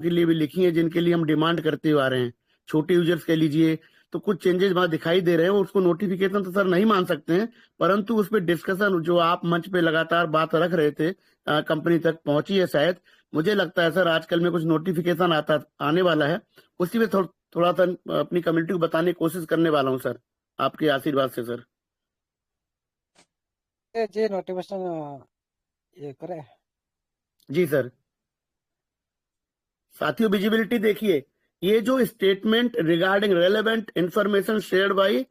के लिए भी लिखी है जिनके लिए हम डिमांड करते हुए आ रहे हैं। छोटे यूजर्स कह लीजिए, तो कुछ चेंजेस वहां दिखाई दे रहे हैं, उसको नोटिफिकेशन तो सर नहीं मान सकते हैं, परंतु उस पर डिस्कशन जो आप मंच पे लगातार बात रख रहे थे कंपनी तक पहुंची है शायद। मुझे लगता है सर आजकल में कुछ नोटिफिकेशन आने वाला है, उसी में थोड़ा सा अपनी कम्युनिटी को बताने की कोशिश करने वाला हूँ सर, आपके आशीर्वाद से सर। जे नोटिफिकेशन ये करे। जी सर। साथियों विजिबिलिटी देखिए, ये जो statement regarding relevant information shared by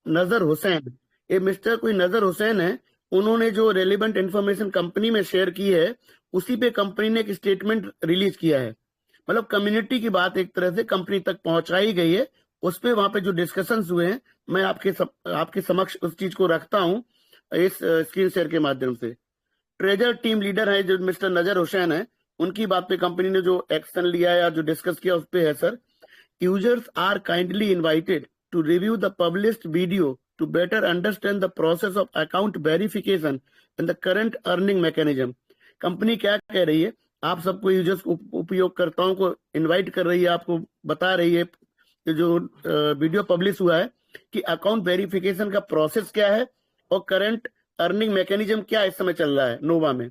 नजर हुसैन, ये मिस्टर कोई नजर हुसैन है, उन्होंने जो रेलिवेंट इंफॉर्मेशन कंपनी में शेयर की है उसी पे कंपनी ने एक स्टेटमेंट रिलीज किया है। मतलब कम्युनिटी की बात एक तरह से कंपनी तक पहुंचाई गई है, उस पे वहां पे जो डिस्कशंस हुए हैं मैं आपके समक्ष उस चीज को रखता हूं इस स्क्रीन शेयर के माध्यम से। ट्रेजर टीम लीडर है जो मिस्टर नजर हुसैन है, उनकी बात पे कंपनी ने जो एक्शन लिया या जो डिस्कस किया उस पे है sir. Users are kindly invited to review the published video to better understand the process of account verification and the current earning mechanism। Company क्या कह रही है, आप सबको यूजर्स उपयोगकर्ताओं को इनवाइट कर रही है, आपको बता रही है कि जो वीडियो पब्लिश हुआ है कि अकाउंट वेरिफिकेशन का प्रोसेस क्या है और करंट अर्निंग मैकेनिज्म क्या इस समय चल रहा है नोवा में,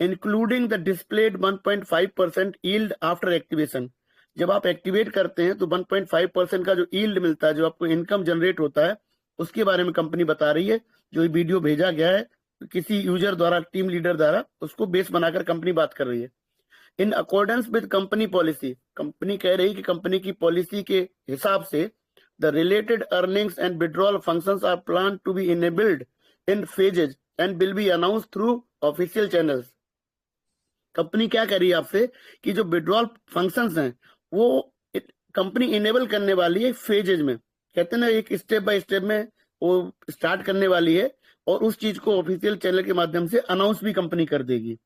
including the displayed 1.5% yield after activation. जब आप एक्टिवेट करते हैं तो 1.5% का जो यील्ड मिलता है, जो आपको इनकम जनरेट होता है, उसके बारे में कंपनी बता रही है। जो ये वीडियो भेजा गया है किसी यूजर द्वारा, टीम लीडर द्वारा, उसको बेस बनाकर कंपनी बात कर रही है। इन accordance with company policy, company कह रही है कि कंपनी की पॉलिसी के हिसाब से the related earnings and withdrawal functions are plan to be enabled in phases and will be announce through official channels. Company क्या कर रही है आपसे कि जो विड्रॉल फंक्शंस हैं वो कंपनी इनेबल करने वाली है फेजेज में, कहते हैं ना एक स्टेप बाय स्टेप में वो स्टार्ट करने वाली है, और उस चीज को ऑफिशियल चैनल के माध्यम से अनाउंस भी कंपनी कर देगी।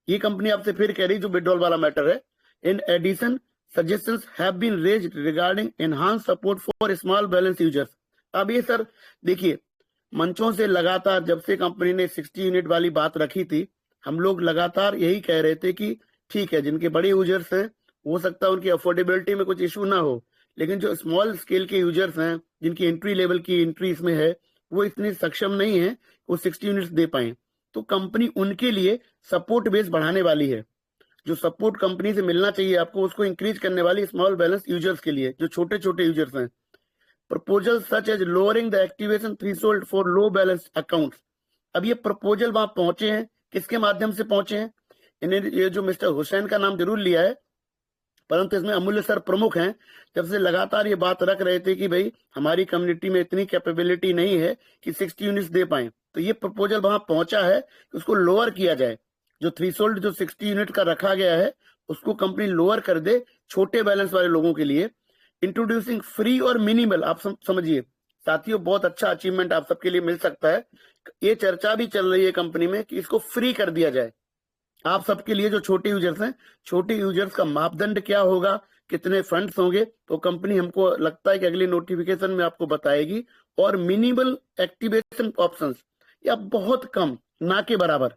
ये कंपनी आपसे फिर कह रही जो विड्रॉल वाला मैटर है। In addition suggestions have been raised regarding enhance support for small balance users. अब ये सर देखिए, मंचों से लगातार जब से कंपनी ने 60 यूनिट वाली बात रखी थी, हम लोग लगातार यही कह रहे थे कि ठीक है, जिनके बड़े यूजर्स हैं हो सकता है उनकी अफोर्डेबिलिटी में कुछ इशू ना हो, लेकिन जो स्मॉल स्केल के यूजर्स हैं जिनकी एंट्री लेवल की एंट्री इसमें है, वो इतनी सक्षम नहीं है वो 60 यूनिट्स दे पाए, तो कंपनी उनके लिए सपोर्ट बेस बढ़ाने वाली है। जो सपोर्ट कंपनी से मिलना चाहिए आपको उसको इंक्रीज करने वाली स्मॉल बैलेंस यूजर्स के लिए, जो छोटे छोटे यूजर्स हैं। Proposal such as lowering the activation threshold for low balance accounts. अब ये प्रपोजल वहां पहुंचे हैं, किसके माध्यम से पहुंचे हैं? इन्हें ये जो मिस्टर हुसैन का नाम जरूर लिया है, परंतु इसमें अमूल्य सर प्रमुख हैं। जब से लगातार ये बात रख रहे थे कि भाई हमारी कम्युनिटी में इतनी कैपेबिलिटी नहीं है कि 60 यूनिट्स दे पाए, तो ये प्रपोजल वहां पहुंचा है कि उसको लोअर किया जाए। जो थ्रेशोल्ड जो 60 यूनिट का रखा गया है उसको कंपनी लोअर कर दे छोटे बैलेंस वाले लोगों के लिए। इंट्रोड्यूसिंग फ्री और मिनिमल, आप समझिए साथियों, बहुत अच्छा अचीवमेंट आप सबके लिए मिल सकता है। ये चर्चा भी चल रही है कंपनी में कि इसको फ्री कर दिया जाए आप सबके लिए, जो छोटे यूजर्स हैं। छोटे यूजर्स का मापदंड क्या होगा, कितने फंड्स होंगे, तो कंपनी हमको लगता है कि अगली नोटिफिकेशन में आपको बताएगी। और मिनिमल एक्टिवेशन ऑप्शंस, या बहुत कम, ना के बराबर।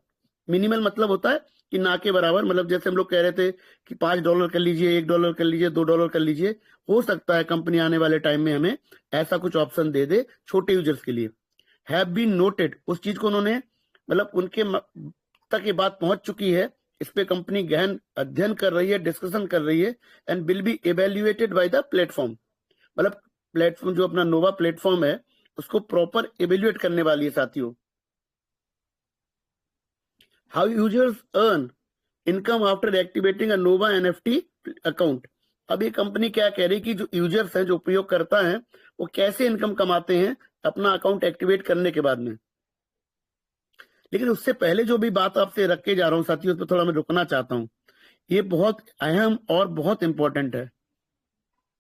मिनिमल मतलब होता है कि ना के बराबर, मतलब जैसे हम लोग कह रहे थे कि $5 कर लीजिए, $1 कर लीजिए, $2 कर लीजिए, हो सकता है कंपनी आने वाले टाइम में हमें ऐसा कुछ ऑप्शन दे दे छोटे यूजर्स के लिए। हैव बीन नोटेड, उस चीज को उन्होंने, मतलब उनके तक ये बात पहुंच चुकी है, इस पे कंपनी गहन अध्ययन कर रही है, डिस्कशन कर रही है, and will be evaluated by the platform. मतलब प्लेटफॉर्म जो अपना नोवा प्लेटफॉर्म है उसको प्रॉपर इवेल्युएट करने वाली है साथियों। How users earn income after activating a Nova NFT account. अब ये कंपनी क्या कह रही है कि जो यूजर्स हैं, जो उपयोग करता है, वो कैसे इनकम कमाते हैं अपना अकाउंट एक्टिवेट करने के बाद में। लेकिन उससे पहले जो भी बात आपसे रख के जा रहा हूं साथियों, उस पर थोड़ा मैं रुकना चाहता हूं। ये बहुत अहम और बहुत इंपॉर्टेंट है,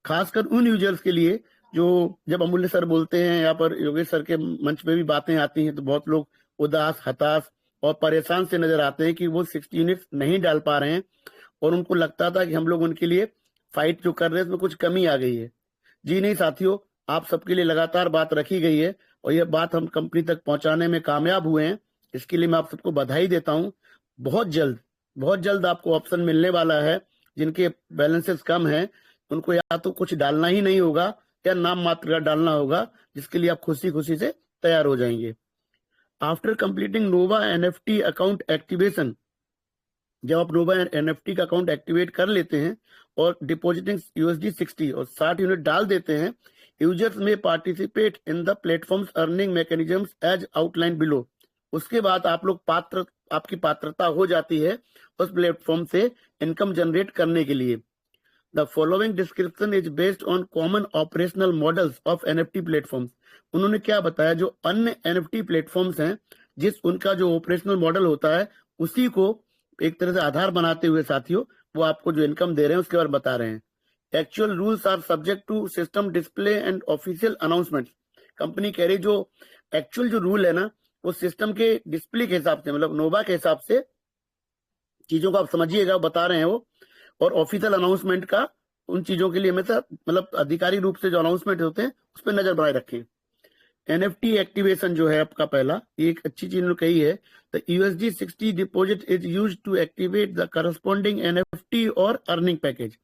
खासकर उन यूजर्स के लिए जो, जब अमूल्य सर बोलते हैं या पर योगेश सर के मंच पे भी बातें आती हैं, तो बहुत लोग उदास, हताश और परेशान से नजर आते हैं कि वो 60 यूनिट्स नहीं डाल पा रहे हैं, और उनको लगता था कि हम लोग उनके लिए फाइट जो कर रहे हैं उसमें कुछ कमी आ गई है। जी नहीं साथियों, आप सबके लिए लगातार बात रखी गई है, और यह बात हम कंपनी तक पहुंचाने में कामयाब हुए हैं। इसके लिए मैं आप सबको बधाई देता हूं। बहुत जल्द आपको ऑप्शन मिलने वाला है जिनके बैलेंसेस कम हैं उनको या तो कुछ डालना ही नहीं होगा या नाम मात्र का डालना होगा, जिसके लिए आप खुशी खुशी से तैयार हो जाएंगे। आफ्टर कंप्लीटिंग नोवा एनएफटी अकाउंट एक्टिवेशन, जब आप नोवा एनएफटी का अकाउंट एक्टिवेट कर लेते हैं और डिपॉजिटिंग USD60 और 60 यूनिट डाल देते हैं, users may participate in the platform's earning mechanisms as outline below. उसके बाद आप लोग आपकी पात्रता हो जाती है उस प्लेटफॉर्म से इनकम जनरेट करने के लिए। The following description is based on common operational models of NFT platforms. उन्होंने क्या बताया, जो अन्य NFT प्लेटफॉर्म्स हैं जिस उनका जो ऑपरेशनल मॉडल होता है उसी को एक तरह से आधार बनाते हुए साथियों वो आपको जो इनकम दे रहे हैं उसके बारे में बता रहे हैं। Actual rules are subject to system display and official announcement. Company कह रही जो एक्चुअल जो रूल है ना वो सिस्टम के डिस्प्ले के हिसाब से, मतलब नोवा के हिसाब से चीजों को आप समझिएगा बता रहे हैं वो, और ऑफिशियल अनाउंसमेंट का उन चीजों के लिए हमेशा मतलब आधिकारिक रूप से जो अनाउंसमेंट होते हैं उस पर नजर बनाए रखें। NFT एक्टिवेशन जो है आपका पहला, ये एक अच्छी चीज कही है। The USD60 deposit is used to activate the corresponding NFT or earning package.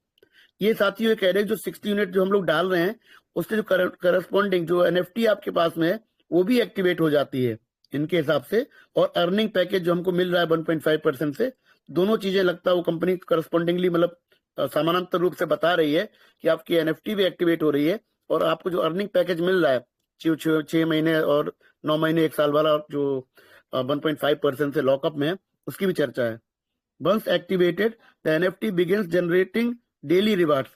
ये साथियों कह रहे हैं जो 60 यूनिट जो हम लोग डाल रहे हैं उससे जो करस्पॉन्डिंग जो NFT आपके पास में है वो भी एक्टिवेट हो जाती है इनके हिसाब से, और अर्निंग पैकेज जो हमको मिल रहा है 1.5% से, दोनों चीजें लगता है वो कंपनी करस्पॉन्डिंगली मतलब समानांतर रूप से बता रही है कि आपकी NFT भी एक्टिवेट हो रही है और आपको जो अर्निंग पैकेज मिल रहा है 6 महीने और 9 महीने 1 साल वाला जो 1.5% से लॉकअप में है उसकी भी चर्चा है। Once activated the NFT begins generating daily rewards.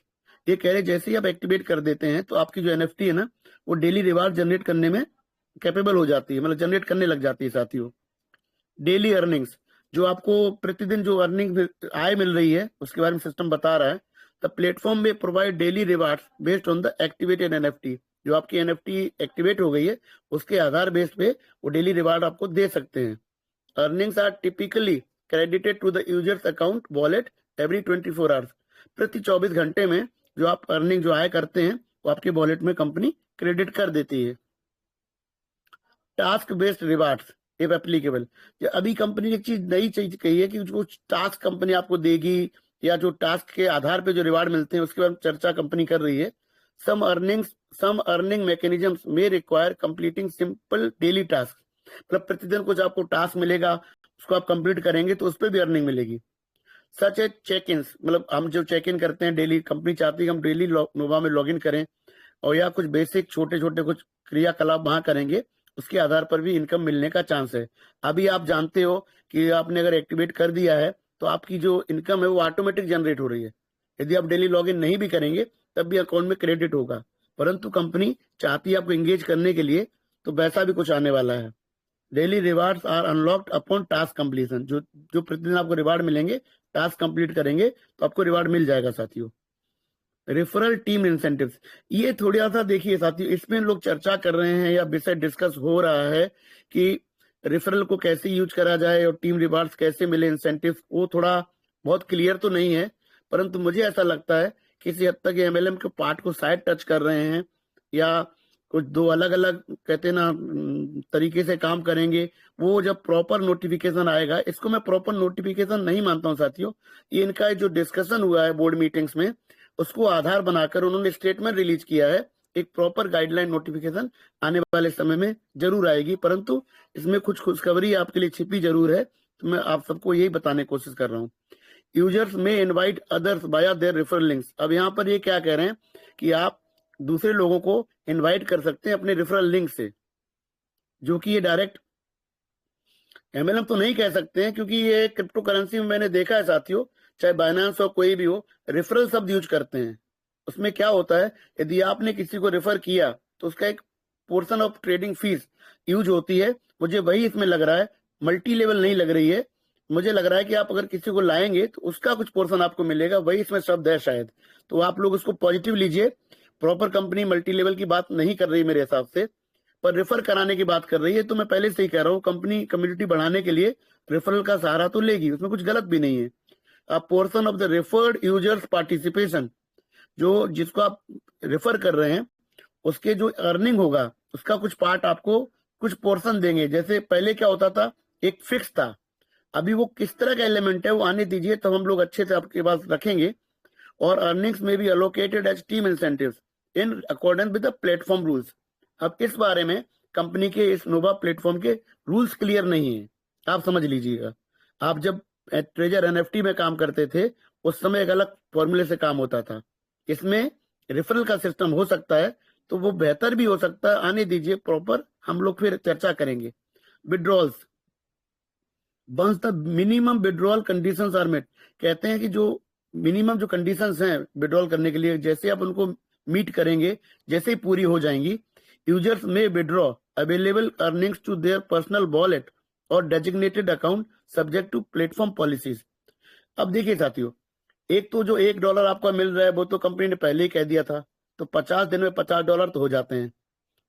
ये कह रहे जैसे ही आप एक्टिवेट कर देते हैं तो आपकी जो NFT है ना वो डेली रिवार्ड जनरेट करने में कैपेबल हो जाती है, मतलब जनरेट करने लग जाती है साथियों। डेली अर्निंग्स, जो आपको प्रतिदिन जो अर्निंग आय मिल रही है उसके बारे में सिस्टम बता रहा है। द प्लेटफॉर्म में provide daily rewards based on the activated NFT। जो आपकी NFT एक्टिवेट हो गई है उसके आधार बेस पे वो डेली रिवार्ड आपको दे सकते हैं। Earnings are typically credited to the user's account wallet every 24 hours. प्रति 24 घंटे में जो आप अर्निंग जो आय करते हैं वो आपके वॉलेट में कंपनी क्रेडिट कर देती है। Task based rewards if applicable, अभी कंपनी ने एक चीज नई चीज कही है कि जो टास्क कंपनी आपको देगी या जो टास्क के आधार पे जो रिवार्ड मिलते हैं उसके बारे में चर्चा कंपनी कर रही है। सम अर्निंग मैकेनिज्म्स में require completing simple daily task, मतलब प्रतिदिन कुछ आपको टास्क मिलेगा उसको आप कंप्लीट करेंगे तो उस पर भी अर्निंग मिलेगी। सच ए चेक इन, मतलब हम जो चेक इन करते हैं डेली, कंपनी चाहती है हम डेली नोवा में लॉग इन करें और या कुछ बेसिक छोटे छोटे कुछ क्रियाकलाप वहां करेंगे, उसके आधार पर भी इनकम मिलने का चांस है। अभी आप जानते हो कि आपने अगर एक्टिवेट कर दिया है तो आपकी जो इनकम है वो ऑटोमेटिक जनरेट हो रही है। यदि आप डेली लॉगिन नहीं भी करेंगे तब भी अकाउंट में क्रेडिट होगा, परंतु कंपनी चाहती है आपको एंगेज करने के लिए, तो वैसा भी कुछ आने वाला है। Daily rewards are unlocked upon task completion. जो प्रतिदिन आपको रिवार्ड मिलेंगे, टास्क कंप्लीट करेंगे तो आपको रिवार्ड मिल जाएगा साथियों। रेफरल टीम इंसेंटिव्स, ये थोड़ा सा देखिए साथियों, इसमें लोग चर्चा कर रहे हैं या विषय डिस्कस हो रहा है कि रेफरल को कैसे यूज करा जाए और टीम रिवार्ड्स कैसे मिले, इंसेंटिव्स, वो थोड़ा बहुत क्लियर तो नहीं है, परंतु मुझे ऐसा लगता है किसी हद तक MLM के पार्ट को साइड टच कर रहे हैं या कुछ दो अलग अलग कहते ना तरीके से काम करेंगे। वो जब प्रॉपर नोटिफिकेशन आएगा, इसको मैं प्रॉपर नोटिफिकेशन नहीं मानता हूँ साथियों, ये इनका जो डिस्कशन हुआ है बोर्ड मीटिंग्स में उसको आधार बनाकर उन्होंने स्टेटमेंट रिलीज किया है। एक प्रॉपर गाइडलाइन नोटिफिकेशन आने वाले समय में जरूर आएगी, परंतु इसमें कुछ खुशखबरी आपके लिए छिपी जरूर है, तो मैं आप सबको यही बताने की कोशिश कर रहा हूँ। यूजर्स में इनवाइट अदर्स बाया देयर रेफरल लिंक्स। अब यहाँ पर ये क्या कह रहे हैं कि आप दूसरे लोगों को इनवाइट कर सकते हैं अपने रेफरल लिंक से, जो कि ये डायरेक्ट MLM तो नहीं कह सकते हैं, क्योंकि ये क्रिप्टो करेंसी में मैंने देखा है साथियों, चाहे बाइनेंस हो कोई भी हो, रेफरल शब्द यूज करते हैं। उसमें क्या होता है, यदि आपने किसी को रेफर किया तो उसका एक portion of trading fees use होती है। मुझे वही इसमें लग रहा है, मल्टी लेवल नहीं लग रही है, मुझे लग रहा है कि आप अगर किसी को लाएंगे तो उसका कुछ पोर्शन आपको मिलेगा, वही इसमें शब्द है शायद, तो आप लोग उसको पॉजिटिव लीजिए। प्रॉपर कंपनी मल्टी लेवल की बात नहीं कर रही मेरे हिसाब से, पर रेफर कराने की बात कर रही है। तो मैं पहले से ही कह रहा हूँ, कंपनी कम्युनिटी बढ़ाने के लिए रेफरल का सहारा तो लेगी, उसमें कुछ गलत भी नहीं है। अ portion of the referred users participation, जो जिसको आप रेफर कर रहे हैं उसके जो अर्निंग होगा उसका कुछ पार्ट आपको कुछ पोर्शन देंगे। जैसे पहले क्या होता था, एक फिक्स था, अभी वो किस तरह का एलिमेंट है वो आने दीजिए, तब हम लोग अच्छे से आपके पास रखेंगे और earnings may be allocated as team incentives in accordance with the platform rules. अब इस बारे में कंपनी के इस नोवा प्लेटफॉर्म के रूल्स क्लियर नहीं है, आप समझ लीजिएगा। आप जब ट्रेजर एनएफटी में काम करते थे उस समय एक अलग फॉर्मूले से काम होता था, इसमें रेफरल का सिस्टम हो सकता है तो वो बेहतर भी हो सकता है, आने दीजिए प्रॉपर, हम लोग फिर चर्चा करेंगे। Withdrawals once the minimum withdrawal conditions are met, कहते हैं कि जो मिनिमम जो कंडीशंस हैं विड्रॉल करने के लिए, जैसे आप उनको मीट करेंगे, जैसे ही पूरी हो जाएंगी, users may withdraw available earnings to their personal wallet और designated account subject to platform policies. अब देखिए साथियों, एक तो जो $1 आपका मिल रहा है वो तो कंपनी ने पहले ही कह दिया था, तो 50 दिन में $50 तो हो जाते हैं,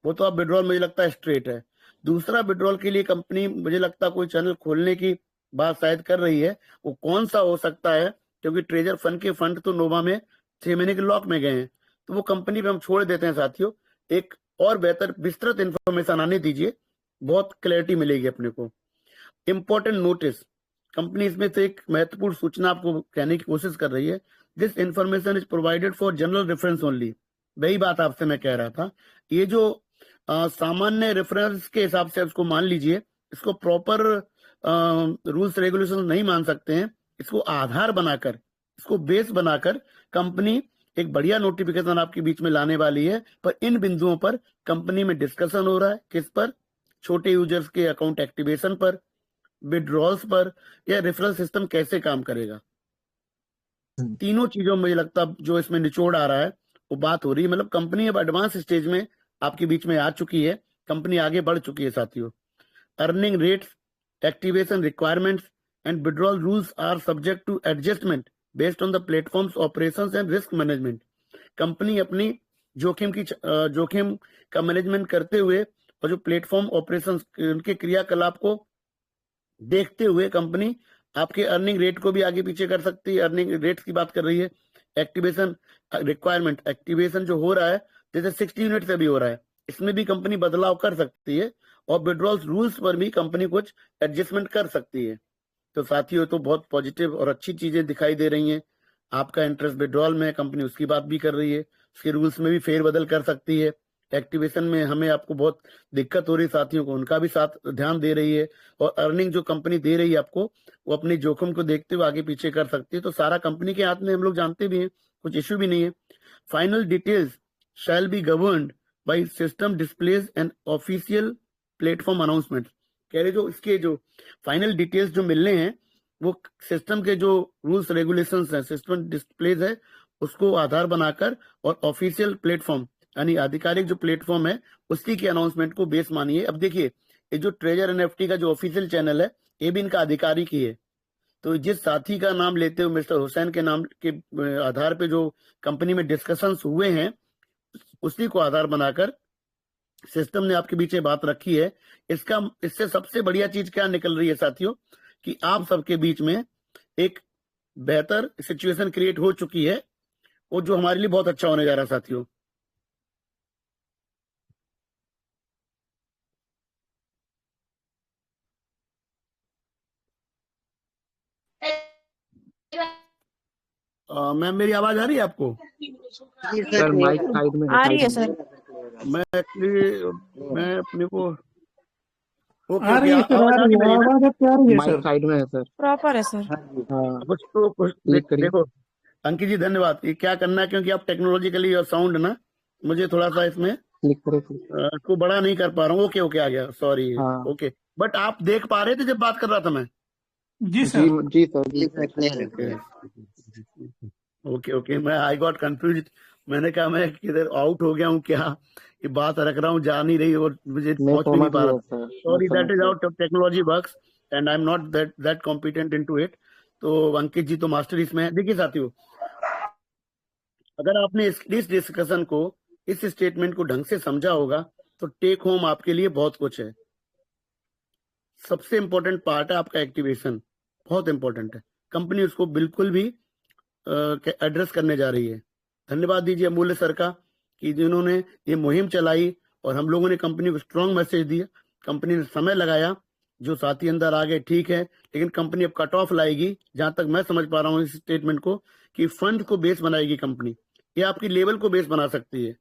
वो तो आप विड्रॉल मुझे लगता है स्ट्रेट है। दूसरा विड्रॉल के लिए कंपनी मुझे लगता है कोई चैनल खोलने की बात शायद कर रही है, वो कौन सा हो सकता है, क्योंकि ट्रेजर फंड के फंड तो नोवा में 6 महीने के लॉक में गए हैं, तो वो कंपनी पे हम छोड़ देते हैं साथियों। एक और बेहतर विस्तृत इंफॉर्मेशन आने दीजिए, बहुत क्लैरिटी मिलेगी अपने को। इंपॉर्टेंट नोटिस, कंपनी इसमें से एक महत्वपूर्ण सूचना आपको कहने की कोशिश कर रही है, this information is provided for general reference only. वही बात आपसे मैं कह रहा था, ये जो सामान्य रेफरेंस के हिसाब से उसको मान लीजिए, इसको प्रॉपर रूल्स रेगुलेशन नहीं मान सकते हैं, इसको आधार बनाकर, इसको बेस बनाकर कंपनी एक बढ़िया नोटिफिकेशन आपके बीच में लाने वाली है। पर इन बिंदुओं पर कंपनी में डिस्कशन हो रहा है, किस पर, छोटे यूजर्स के अकाउंट एक्टिवेशन पर, विड्रॉल्स पर, या रेफरल सिस्टम कैसे काम करेगा। तीनों चीजों में मुझे लगता है जो इसमें निचोड़ आ रहा है वो बात हो रही है, मतलब कंपनी अब एडवांस स्टेज में आपके बीच में आ चुकी है, कंपनी आगे बढ़ चुकी है साथियों। Earning rates, activation requirements and withdrawal rules are subject to adjustment based on the platform's operations and risk management. Company अपनी जोखिम का मैनेजमेंट करते हुए और जो प्लेटफॉर्म ऑपरेशंस उनके क्रियाकलाप को देखते हुए कंपनी आपके अर्निंग रेट को भी आगे पीछे कर सकती है। अर्निंग रेट्स की बात कर रही है। एक्टिवेशन रिक्वायरमेंट, एक्टिवेशन जो हो रहा है जैसे 60 यूनिट से भी हो रहा है, इसमें भी कंपनी बदलाव कर सकती है, और विड्रॉल रूल्स पर भी कंपनी कुछ एडजस्टमेंट कर सकती है। तो साथियों, तो बहुत पॉजिटिव और अच्छी चीजें दिखाई दे रही हैं। आपका इंटरेस्ट विड्रॉल में, कंपनी उसकी बात भी कर रही है, उसके रूल्स में भी फेरबदल कर सकती है। एक्टिवेशन में हमें आपको बहुत दिक्कत हो रही है साथियों को, उनका भी साथ ध्यान दे रही है, और अर्निंग जो कंपनी दे रही है आपको, वो अपनी जोखिम को देखते हुए आगे पीछे कर सकती है। तो सारा कंपनी के हाथ में, हम लोग जानते भी हैं, कुछ इश्यू भी नहीं है। Final details shall be governed by system displays and official platform announcement. कह रहे जो इसके जो फाइनल डिटेल्स जो मिलने हैं वो सिस्टम के जो रूल्स रेगुलेशंस हैं, सिस्टम डिस्प्लेज है, उसको आधार बनाकर और ऑफिशियल प्लेटफॉर्म यानी आधिकारिक जो प्लेटफॉर्म है उसी के अनाउंसमेंट को बेस मानिए। अब देखिए, ये जो ट्रेजर एनएफटी का जो ऑफिशियल चैनल है ये भी इनका आधिकारिक ही है, तो जिस साथी का नाम लेते हुए मिस्टर हुसैन के नाम के आधार पे जो कंपनी में डिस्कशंस हुए हैं उसी को आधार बनाकर सिस्टम ने आपके बीच में बात रखी है। इससे सबसे बढ़िया चीज क्या निकल रही है साथियों, कि आप सबके बीच में एक बेहतर सिचुएशन क्रिएट हो चुकी है, और जो हमारे लिए बहुत अच्छा होने जा रहा है साथियों। मैम, मेरी आवाज आ रही है आपको? सर माइक साइड में आ रही है सर। मैं एक्चुअली मैं अपने को आ रही है सर, आ रही है, आवाज आपकी आ रही है माइक सर, साइड में है सर। प्रॉपर है सर। हाँ, कुछ तो कुछ क्लिक करिए। देखो अंकित जी, धन्यवाद। ये क्या करना है, क्योंकि आप टेक्नोलॉजिकली और साउंड ना, मुझे थोड़ा सा इसमें क्लिक करिए। इसको बड़ा नहीं कर पा रहा हूँ। ओके ओके, आ गया, सॉरी। हाँ। ओके, बट आप देख पा रहे थे जब बात कर रहा था मैं? जी सर, जी सर। ओके ओके, मैं आई गॉट कंफ्यूज, मैंने कहा मैं किधर आउट हो गया हूँ क्या, ये बात रख रहा हूँ जा नहीं रही और मुझे पहुंच भी नहीं पा रहा। Sorry, that is out of technology works and I am not that competent into it. तो अंकित जी तो मास्टर इसमें है। देखिए साथियों, अगर आपने इस डिस्कशन को, इस स्टेटमेंट को ढंग से समझा होगा तो टेक होम आपके लिए बहुत कुछ है। सबसे इंपॉर्टेंट पार्ट है आपका एक्टिवेशन, बहुत इंपॉर्टेंट है, कंपनी उसको बिल्कुल भी एड्रेस करने जा रही है। धन्यवाद दीजिए अमूल्य सर का कि जिन्होंने ये मुहिम चलाई और हम लोगों ने कंपनी को स्ट्रॉन्ग मैसेज दिया। कंपनी ने समय लगाया, जो साथी अंदर आ गए ठीक है, लेकिन कंपनी अब कट ऑफ लाएगी, जहां तक मैं समझ पा रहा हूँ इस स्टेटमेंट को, कि फंड को बेस बनाएगी कंपनी, या आपकी लेवल को बेस बना सकती है,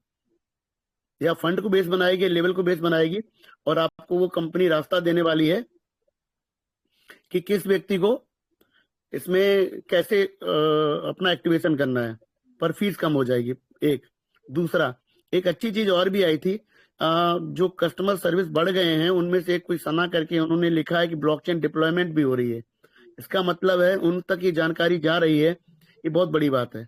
या फंड को बेस बनाएगी, लेवल को बेस बनाएगी, और आपको वो कंपनी रास्ता देने वाली है कि किस व्यक्ति को इसमें कैसे अपना एक्टिवेशन करना है, पर फीस कम हो जाएगी। एक दूसरा, एक अच्छी चीज और भी आई थी, जो कस्टमर सर्विस बढ़ गए हैं उनमें से कोई सना करके उन्होंने लिखा है कि ब्लॉकचेन डिप्लॉयमेंट भी हो रही है। इसका मतलब है उन तक ये जानकारी जा रही है, ये बहुत बड़ी बात है।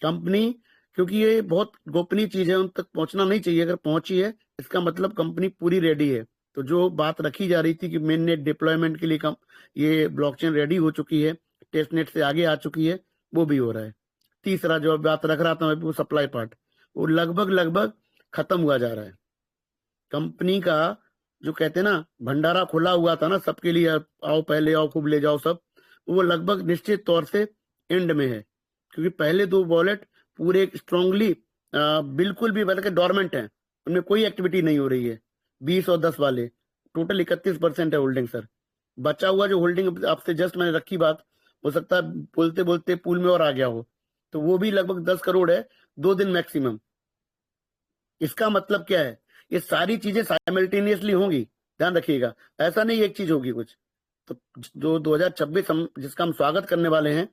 कंपनी, क्योंकि ये बहुत गोपनीय चीज है, उन तक पहुंचना नहीं चाहिए, अगर पहुंची है इसका मतलब कंपनी पूरी रेडी है। तो जो बात रखी जा रही थी कि मेन नेट डिप्लॉयमेंट के लिए ये ब्लॉकचेन रेडी हो चुकी है, टेस्ट नेट से आगे आ चुकी है, वो भी हो रहा है। तीसरा जो बात रख रहा था मैं, वो सप्लाई पार्ट, वो लगभग खत्म हुआ जा रहा है। कंपनी का जो कहते हैं ना भंडारा खुला हुआ था ना सबके लिए, आओ पहले आओ खूब ले जाओ सब, वो लगभग निश्चित तौर से एंड में है। क्योंकि पहले 2 वॉलेट पूरे स्ट्रांगली बिल्कुल भी बल्कि डोरमेंट हैं, उनमें कोई एक्टिविटी नहीं हो रही है। 20 और 10 वाले टोटल 31% है होल्डिंग सर। बचा हुआ जो होल्डिंग आपसे जस्ट मैंने रखी बात, हो सकता है बोलते बोलते पूल में और आ गया हो, तो वो भी लगभग 10 करोड़ है, 2 दिन मैक्सिमम। इसका मतलब क्या है, ये सारी चीजें साइमल्टेनियसली होंगी, ध्यान रखिएगा, ऐसा नहीं एक चीज होगी कुछ। तो जो 2026 जिसका हम स्वागत करने वाले हैं,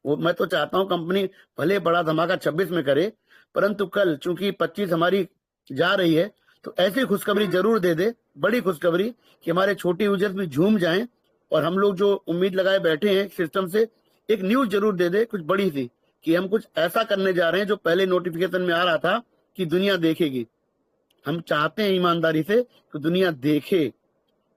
वो मैं तो चाहता हूं कंपनी भले बड़ा धमाका 26 में करे, परंतु कल चूंकि 25 हमारी जा रही है, तो ऐसी खुशखबरी जरूर दे दे, बड़ी खुशखबरी, कि हमारे छोटे यूजर्स भी झूम जाएं, और हम लोग जो उम्मीद लगाए बैठे हैं सिस्टम से, एक न्यूज जरूर दे दे कुछ बड़ी सी, कि हम कुछ ऐसा करने जा रहे हैं जो पहले नोटिफिकेशन में आ रहा था कि दुनिया देखेगी। हम चाहते हैं ईमानदारी से कि दुनिया देखे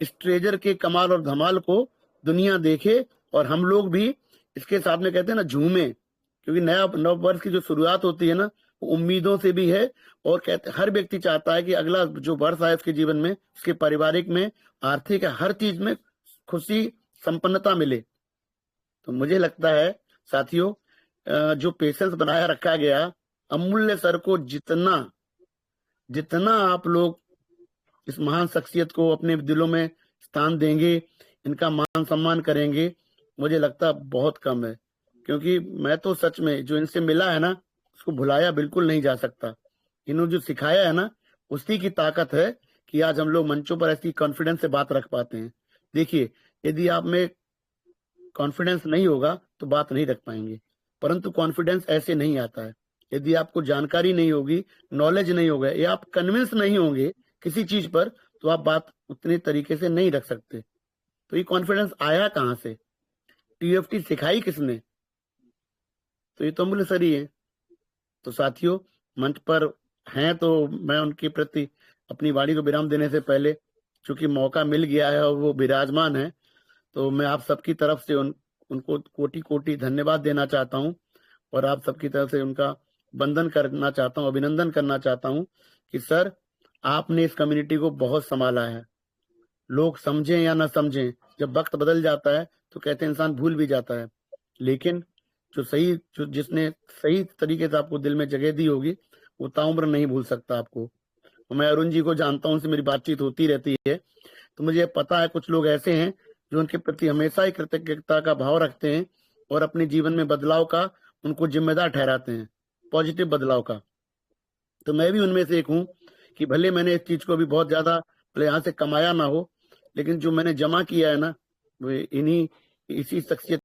इस ट्रेजर के कमाल और धमाल को, दुनिया देखे, और हम लोग भी इसके सामने कहते हैं ना झूमे, क्योंकि नया नव वर्ष की जो शुरुआत होती है ना, वो उम्मीदों से भी है, और कहते हर व्यक्ति चाहता है कि अगला जो वर्ष आए उसके जीवन में, उसके पारिवारिक में, आर्थिक, हर चीज में खुशी संपन्नता मिले। तो मुझे लगता है साथियों, जो पेशेंस बनाया रखा गया, अमूल्य सर को जितना आप लोग इस महान शख्सियत को अपने दिलों में स्थान देंगे, इनका मान सम्मान करेंगे, मुझे लगता बहुत कम है। क्योंकि मैं तो सच में जो इनसे मिला है ना, उसको भुलाया बिल्कुल नहीं जा सकता। इन्होंने जो सिखाया है ना, उसी की ताकत है कि आज हम लोग मंचों पर ऐसी कॉन्फिडेंस से बात रख पाते हैं। देखिए, यदि आप में कॉन्फिडेंस नहीं होगा तो बात नहीं रख पाएंगे, परंतु कॉन्फिडेंस ऐसे नहीं आता है। यदि आपको जानकारी नहीं होगी, नॉलेज नहीं होगा, या आप कन्विंस नहीं होंगे किसी चीज पर, तो आप बात उतने तरीके से नहीं रख सकते। तो ये कॉन्फिडेंस आया कहां से, टीएफटी सिखाई किसने? तो ये तो अमूल्य सर ही है। तो साथियों, मंच पर हैं तो मैं उनके प्रति अपनी वाणी को विराम देने से पहले, चूंकि मौका मिल गया है और वो विराजमान है, तो मैं आप सबकी तरफ से उनको कोटि कोटि धन्यवाद देना चाहता हूं, और आप सबकी तरफ से उनका वंदन करना चाहता हूं, अभिनंदन करना चाहता हूं कि सर, आपने इस कम्युनिटी को बहुत संभाला है। लोग समझें या ना समझें, जब वक्त बदल जाता है तो कहते हैं इंसान भूल भी जाता है, लेकिन जो जिसने सही तरीके से आपको दिल में जगह दी होगी, वो ताउम्र नहीं भूल सकता आपको। तो मैं अरुण जी को जानता हूं, उनसे मेरी बातचीत होती रहती है, तो मुझे पता है कुछ लोग ऐसे हैं जो उनके प्रति हमेशा ही कृतज्ञता का भाव रखते हैं, और अपने जीवन में बदलाव का उनको जिम्मेदार ठहराते हैं, पॉजिटिव बदलाव का। तो मैं भी उनमें से एक हूं कि भले मैंने इस चीज को भी बहुत ज्यादा भले यहाँ से कमाया ना हो, लेकिन जो मैंने जमा किया है ना, वो इसी शख्सियत